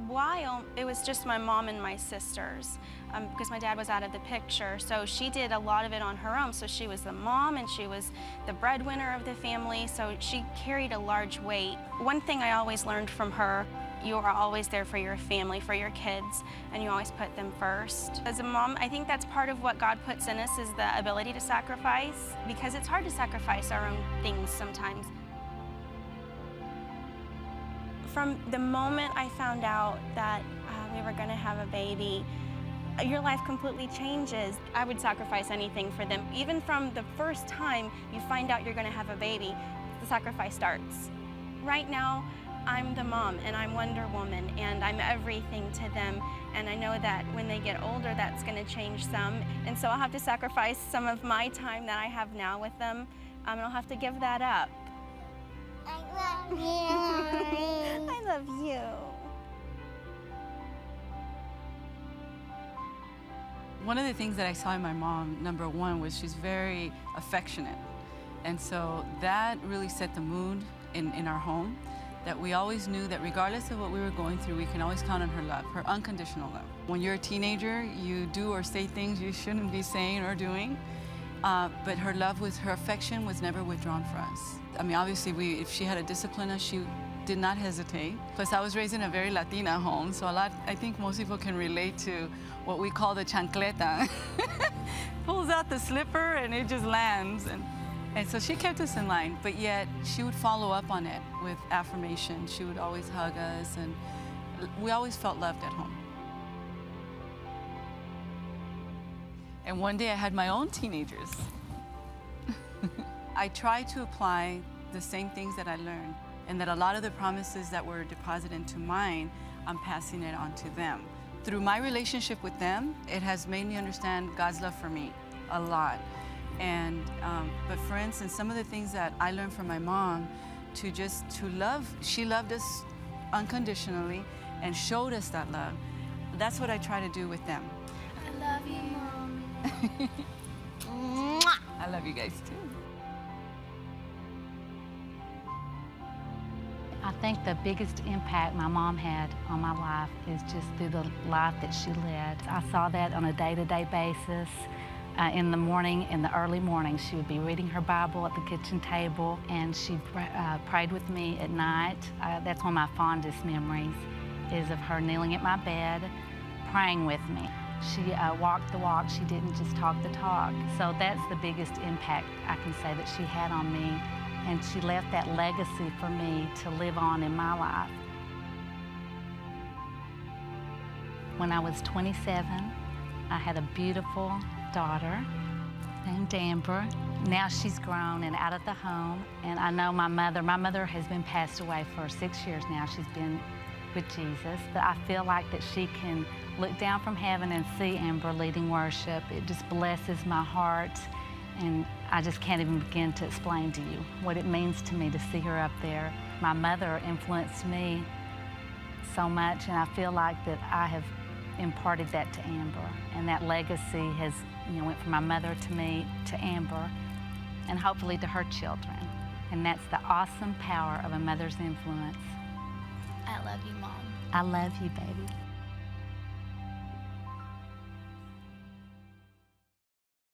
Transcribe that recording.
while, it was just my mom and my sisters because my dad was out of the picture. So she did a lot of it on her own. So she was the mom and she was the breadwinner of the family. So she carried a large weight. One thing I always learned from her, you are always there for your family, for your kids, and you always put them first. As a mom, I think that's part of what God puts in us is the ability to sacrifice, because it's hard to sacrifice our own things sometimes. From the moment I found out that we were going to have a baby, your life completely changes. I would sacrifice anything for them. Even from the first time you find out you're going to have a baby, the sacrifice starts. Right now, I'm the mom and I'm Wonder Woman and I'm everything to them. And I know that when they get older, that's going to change some. And so I'll have to sacrifice some of my time that I have now with them, and I'll have to give that up. I love you. I love you. One of the things that I saw in my mom, number one, was she's very affectionate. And so that really set the mood in our home, that we always knew that regardless of what we were going through, we can always count on her love, her unconditional love. When you're a teenager, you do or say things you shouldn't be saying or doing. But her love her affection was never withdrawn for us. I mean, obviously, if she had to discipline us, she did not hesitate. Plus, I was raised in a very Latina home, so I think most people can relate to what we call the chancleta. Pulls out the slipper and it just lands. And so she kept us in line, but yet she would follow up on it with affirmation. She would always hug us, and we always felt loved at home. And one day I had my own teenagers. I tried to apply the same things that I learned, and that a lot of the promises that were deposited into mine, I'm passing it on to them. Through my relationship with them, it has made me understand God's love for me a lot. And, but for instance, some of the things that I learned from my mom, to love, she loved us unconditionally and showed us that love. That's what I try to do with them. I love you, Mom. I love you guys too. I think the biggest impact my mom had on my life is just through the life that she led. I saw that on a day-to-day basis. In the morning, in the early morning, she would be reading her Bible at the kitchen table, and she prayed with me at night. That's one of my fondest memories, is of her kneeling at my bed, praying with me. She walked the walk, she didn't just talk the talk. So that's the biggest impact I can say that she had on me, and she left that legacy for me to live on in my life. When I was 27, I had a beautiful daughter named Amber. Now she's grown and out of the home, and I know my mother has been passed away for 6 years now. She's been with Jesus, but I feel like that she can look down from heaven and see Amber leading worship. It just blesses my heart, and I just can't even begin to explain to you what it means to me to see her up there. My mother influenced me so much, and I feel like that I have imparted that to Amber, and that legacy has, went from my mother to me to Amber, and hopefully to her children. And that's the awesome power of a mother's influence. I love you, Mom. I love you, baby.